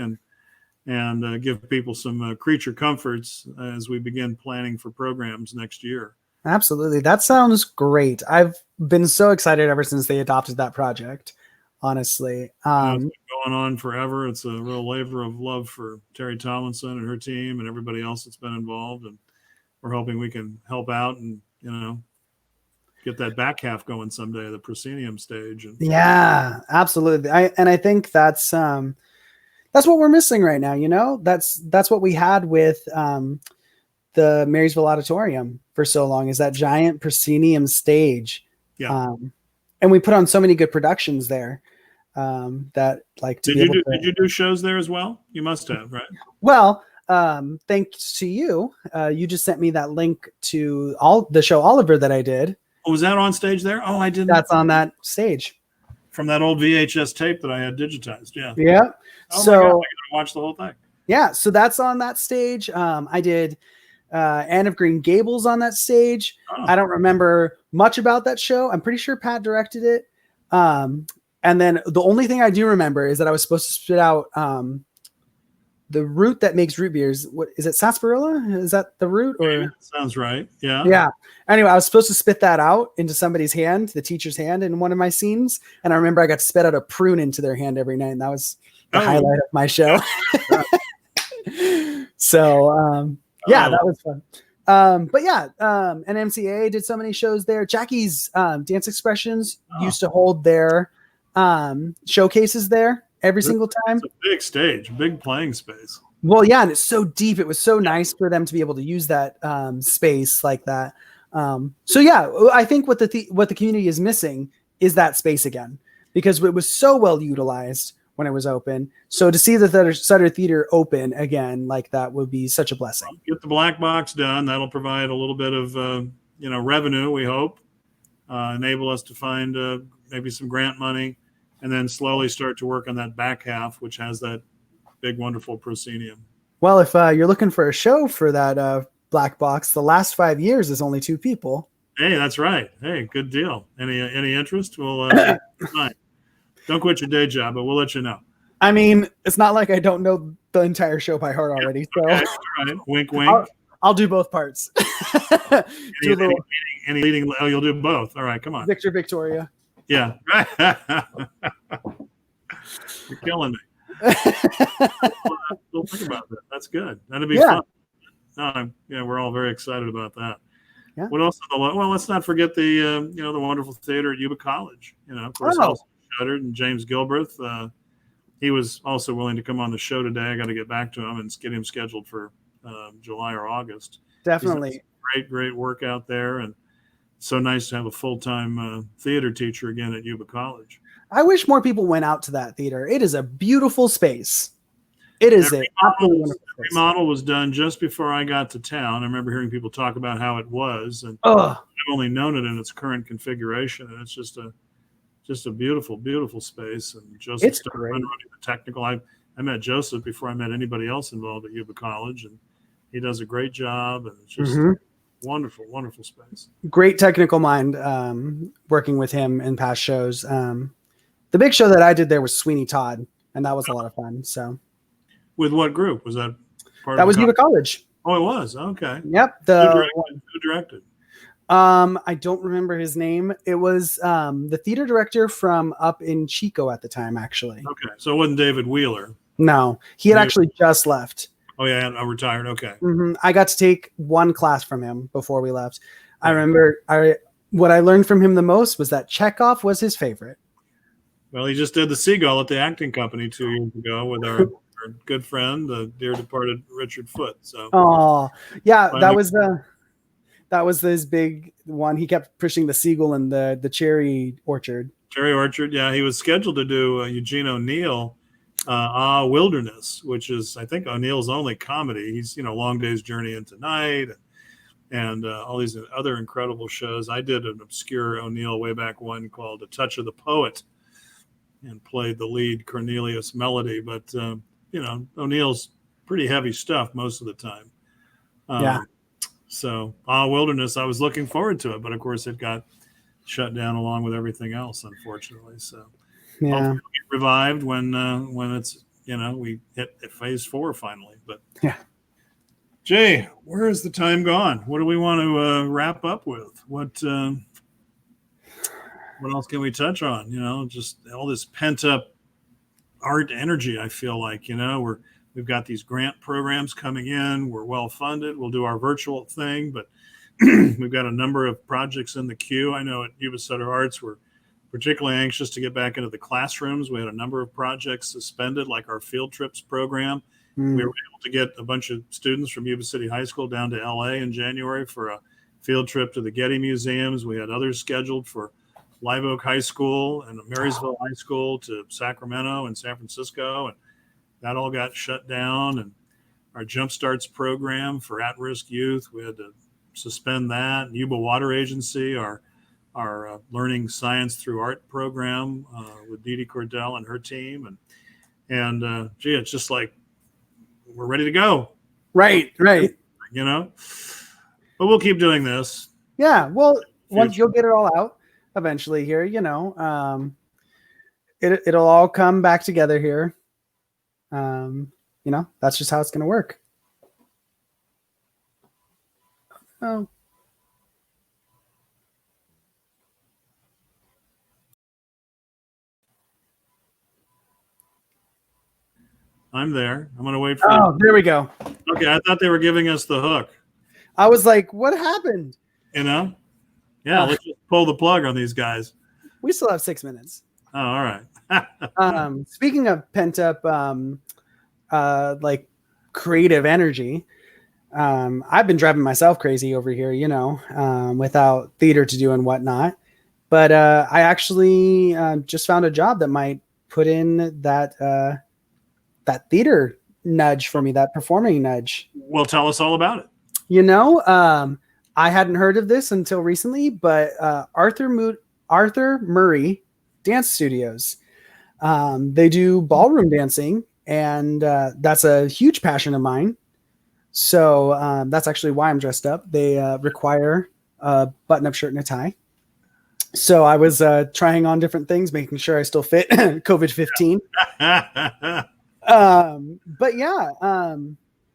and give people some creature comforts as we begin planning for programs next year. Absolutely. That sounds great. I've been so excited ever since they adopted that project, honestly. It's been going on forever. It's a real labor of love for Terry Tomlinson and her team and everybody else that's been involved. And we're hoping we can help out and, get that back half going someday, the proscenium stage. Yeah, absolutely. I think that's what we're missing right now. That's what we had with the Marysville Auditorium for so long, is that giant proscenium stage. Yeah. And we put on so many good productions there that like to did you do shows there as well? You must have, right? Well, thanks to you. You just sent me that link to the show Oliver that I did. Oh, was that on stage there? Oh, I didn't. That's on that stage. From that old VHS tape that I had digitized. Yeah. Yeah. Oh so my God, I gotta watch the whole thing. Yeah. So that's on that stage. I did Anne of Green Gables on that stage. Oh. I don't remember much about that show. I'm pretty sure Pat directed it. And then the only thing I do remember is that I was supposed to spit out the root that makes root beers. What is it? Sarsaparilla? Is that the root? Or yeah, sounds right. Yeah. Yeah. Anyway, I was supposed to spit that out into somebody's hand, the teacher's hand, in one of my scenes. And I remember I got to spit out a prune into their hand every night. And that was the highlight of my show. So, that was fun. But yeah, and MCA did so many shows there. Jackie's Dance Expressions used to hold their showcases there every single time. It's a big stage, big playing space. Well, yeah, and it's so deep. It was so nice for them to be able to use that space like that. So yeah, I think what the community is missing is that space again, because it was so well utilized when it was open. So to see the Sutter Theater open again like that would be such a blessing. Get the black box done. That'll provide a little bit of revenue, we hope. Enable us to find maybe some grant money, and then slowly start to work on that back half, which has that big, wonderful proscenium. Well, if you're looking for a show for that black box, the last 5 years is only 2 people. Hey, that's right. Hey, good deal. Any interest? We'll fine. Don't quit your day job, but we'll let you know. I mean, it's not like I don't know the entire show by heart already. So, okay. All right. Wink, wink. I'll do both parts. Any leading? Oh, you'll do both. All right, come on. Victor, Victoria. Yeah. You're killing me. We'll think about that. That's good. That'd be fun. No, we're all very excited about that. Yeah. What else? Well, let's not forget the the wonderful theater at Yuba College. Of course, also Shuttered, and James Gilbreth. He was also willing to come on the show today. I got to get back to him and get him scheduled for July or August. Definitely. Great work out there, and so nice to have a full-time theater teacher again at Yuba College. I wish more people went out to that theater. It is a beautiful space. It is a absolutely wonderful space. The remodel was done just before I got to town. I remember hearing people talk about how it was, and I've only known it in its current configuration, and it's just a beautiful, beautiful space. And Joseph started running the technical. I met Joseph before I met anybody else involved at Yuba College, and he does a great job, and it's just wonderful, wonderful space. Great technical mind working with him in past shows. The big show that I did there was Sweeney Todd, and that was a lot of fun. So, with what group was that? That was Yuba College. Oh, it was. Okay. Yep. Who directed? I don't remember his name. It was the theater director from up in Chico at the time, actually. Okay, so it wasn't David Wheeler. No, he had actually just left. Oh yeah, I retired. Okay. I got to take one class from him before we left. I remember what I learned from him the most was that Chekhov was his favorite. Well, he just did The Seagull at the acting company 2 years ago with our good friend, the dear departed Richard Foote. So. Yeah, that was his big one. He kept pushing the seagull and the cherry orchard. Cherry Orchard, yeah. He was scheduled to do Eugene O'Neill, Wilderness, which is, I think, O'Neill's only comedy. He's, Long Day's Journey into Night and all these other incredible shows. I did an obscure O'Neill way back when called A Touch of the Poet and played the lead Cornelius Melody. But, O'Neill's pretty heavy stuff most of the time. So, Wilderness, I was looking forward to it, but of course it got shut down along with everything else, unfortunately. So, hopefully it'll get revived when it's we hit phase 4 finally. But Jay, where is the time gone? What do we want to wrap up with? What else can we touch on? Just all this pent up art energy. I feel like we've got these grant programs coming in. We're well funded. We'll do our virtual thing, but we've got a number of projects in the queue. I know at YubaSutterArts, we're particularly anxious to get back into the classrooms. We had a number of projects suspended, like our field trips program. We were able to get a bunch of students from Yuba City High School down to LA in January for a field trip to the Getty Museums. We had others scheduled for Live Oak High School and Marysville High School to Sacramento and San Francisco. And that all got shut down. And our Jump Starts program for at-risk youth, we had to suspend that. Yuba Water Agency, our Learning Science Through Art program with Dee Dee Cordell and her team. And it's just like we're ready to go. Right. But we'll keep doing this. Yeah. Well, once you'll get it all out eventually here, it'll all come back together here. That's just how it's going to work. Oh. I'm there. I'm going to wait for there we go. Okay, I thought they were giving us the hook. I was like, what happened? Yeah, let's just pull the plug on these guys. We still have 6 minutes. Oh, all right. Speaking of pent up, creative energy. I've been driving myself crazy over here, without theater to do and whatnot. But I actually just found a job that might put in that theater nudge for me, that performing nudge. Well, tell us all about it. I hadn't heard of this until recently, but Arthur Murray Dance Studios. They do ballroom dancing, and that's a huge passion of mine. So that's actually why I'm dressed up. They require a button-up shirt and a tie. So I was trying on different things, making sure I still fit COVID-15. But yeah,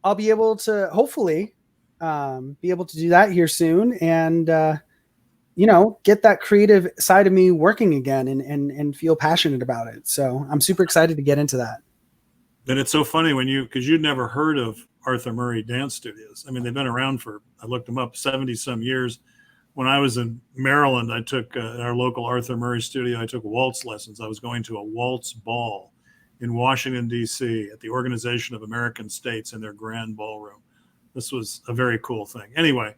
I'll be able to hopefully be able to do that here soon, and get that creative side of me working again and feel passionate about it. So I'm super excited to get into that. And it's so funny because you'd never heard of Arthur Murray Dance Studios. I mean, they've been around I looked them up, 70 some years. When I was in Maryland, I took our local Arthur Murray studio. I took waltz lessons. I was going to a waltz ball in Washington, D.C. at the Organization of American States in their grand ballroom. This was a very cool thing. Anyway,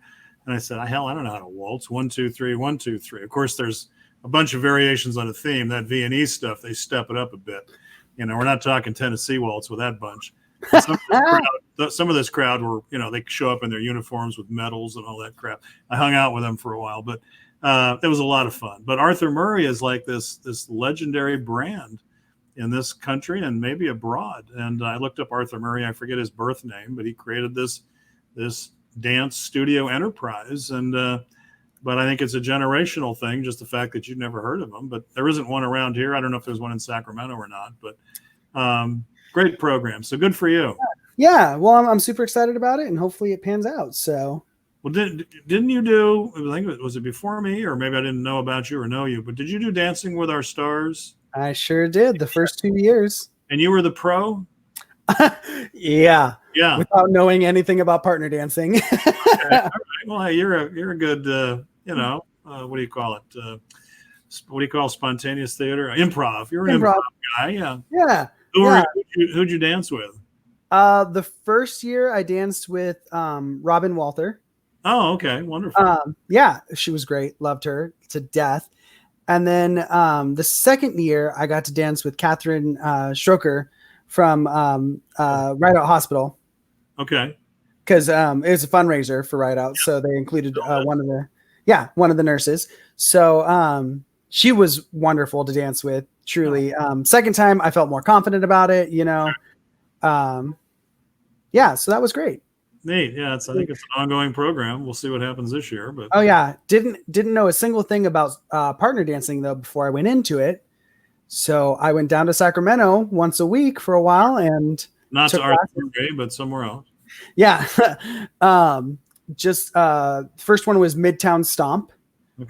and I said, hell, I don't know how to waltz. 1, 2, 3, 1, 2, 3. Of course, there's a bunch of variations on a theme. That Viennese stuff, they step it up a bit. We're not talking Tennessee waltz with that bunch. Some of this crowd were, they show up in their uniforms with medals and all that crap. I hung out with them for a while, but it was a lot of fun. But Arthur Murray is like this legendary brand in this country and maybe abroad. And I looked up Arthur Murray. I forget his birth name, but he created this dance studio enterprise. And but I think it's a generational thing, just the fact that you've never heard of them. But there isn't one around here. I don't know if there's one in Sacramento or not, but great program. So good for you. Yeah. Well, I'm super excited about it, and hopefully it pans out. So. Well, didn't you do, I think, was it before me, or maybe I didn't know about you or know you, but did you do Dancing with Our Stars? I sure did, the first 2 years. And you were the pro? Yeah. Yeah. Without knowing anything about partner dancing. Okay. All right. Well, hey, you're a good, what do you call it? What do you call spontaneous theater? Improv. You're an improv guy. Yeah. Yeah. Who'd you dance with? The first year I danced with Robin Walther. Oh, okay. Wonderful. Yeah, she was great. Loved her to death. And then the second year I got to dance with Catherine Stroker from Ride Out Hospital. Okay. Because it was a fundraiser for Ride Out. So they included one of the nurses. So she was wonderful to dance with, truly. Second time I felt more confident about it, so that was great. Neat. Yeah, I think it's an ongoing program. We'll see what happens this year. But didn't know a single thing about partner dancing though before I went into it. So I went down to Sacramento once a week for a while, and not to Arthur Murray, but somewhere else. Yeah. First one was Midtown Stomp,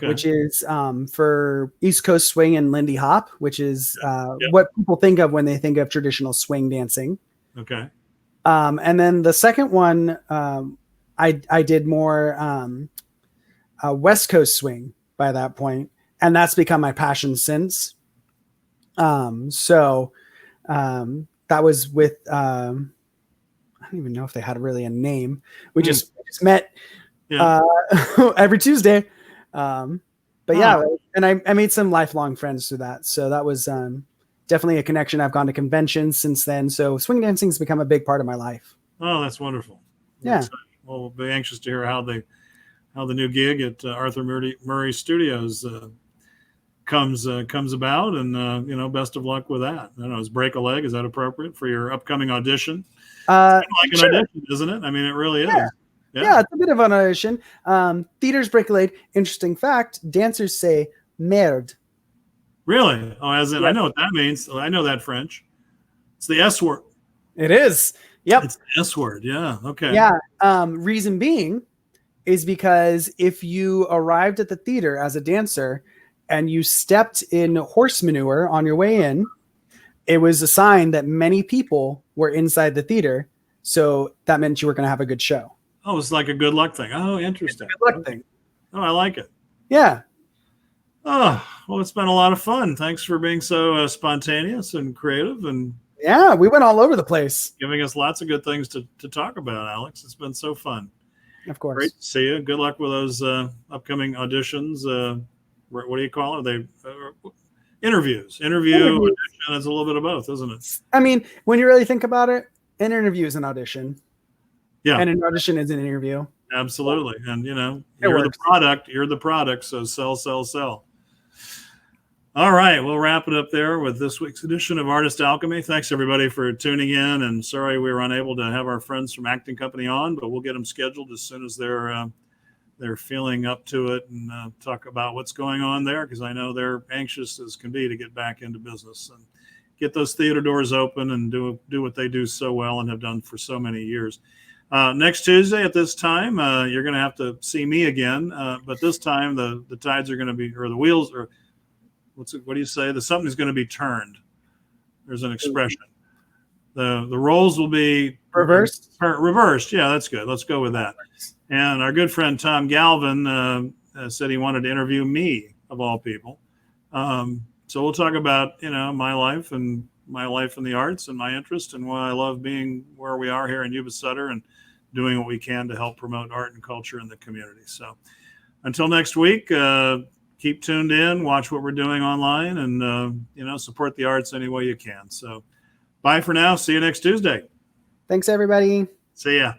which is for East Coast swing and Lindy Hop, which is what people think of when they think of traditional swing dancing. Okay. And then the second one, I did more West Coast swing by that point, and that's become my passion since. That was with I don't even know if they had really a name. We just met every Tuesday. And I made some lifelong friends through that. So that was definitely a connection. I've gone to conventions since then. So swing dancing has become a big part of my life. Oh, that's wonderful. Yeah. Well, we'll be anxious to hear how the new gig at Arthur Murray Studios comes about, and best of luck with that. I don't know, is Break a Leg, is that appropriate for your upcoming audition? It's like an audition, isn't it? I mean, it really is. Yeah, it's a bit of an audition. Theaters Break a Leg. Interesting fact: dancers say "merde." Really? Oh, as in, I know what that means. I know that French. It's the S word. It is. Yep. It's the S word. Yeah. Okay. Yeah. Reason being is because if you arrived at the theater as a dancer and you stepped in horse manure on your way in, it was a sign that many people were inside the theater. So that meant you were going to have a good show. Oh, it's like a good luck thing. Oh, interesting. Good luck thing. Oh, I like it. Yeah. Oh, well, it's been a lot of fun. Thanks for being so spontaneous and creative. And Yeah, we went all over the place. Giving us lots of good things to talk about, Alex. It's been so fun. Of course. Great to see you. Good luck with those upcoming auditions. What do you call it? Interviews. Audition is a little bit of both, isn't it? I mean, when you really think about it, an interview is an audition. Yeah. And an audition is an interview. Absolutely. And, you're the product. You're the product. So sell, sell, sell. All right. We'll wrap it up there with this week's edition of Artist Alchemy. Thanks, everybody, for tuning in. And sorry we were unable to have our friends from Acting Company on, but we'll get them scheduled as soon as they're feeling up to it and talk about what's going on there, because I know they're anxious as can be to get back into business and get those theater doors open and do what they do so well and have done for so many years. Next Tuesday at this time, you're going to have to see me again, but this time the tides are going to be, or the wheels, or what do you say? Something's going to be turned. There's an expression. The roles will be reversed. Reversed. Yeah, that's good. Let's go with that. And our good friend Tom Galvin said he wanted to interview me, of all people. So we'll talk about my life in the arts and my interest and why I love being where we are here in Yuba Sutter and doing what we can to help promote art and culture in the community. So until next week, keep tuned in, watch what we're doing online, and support the arts any way you can. So bye for now. See you next Tuesday. Thanks, everybody. See ya.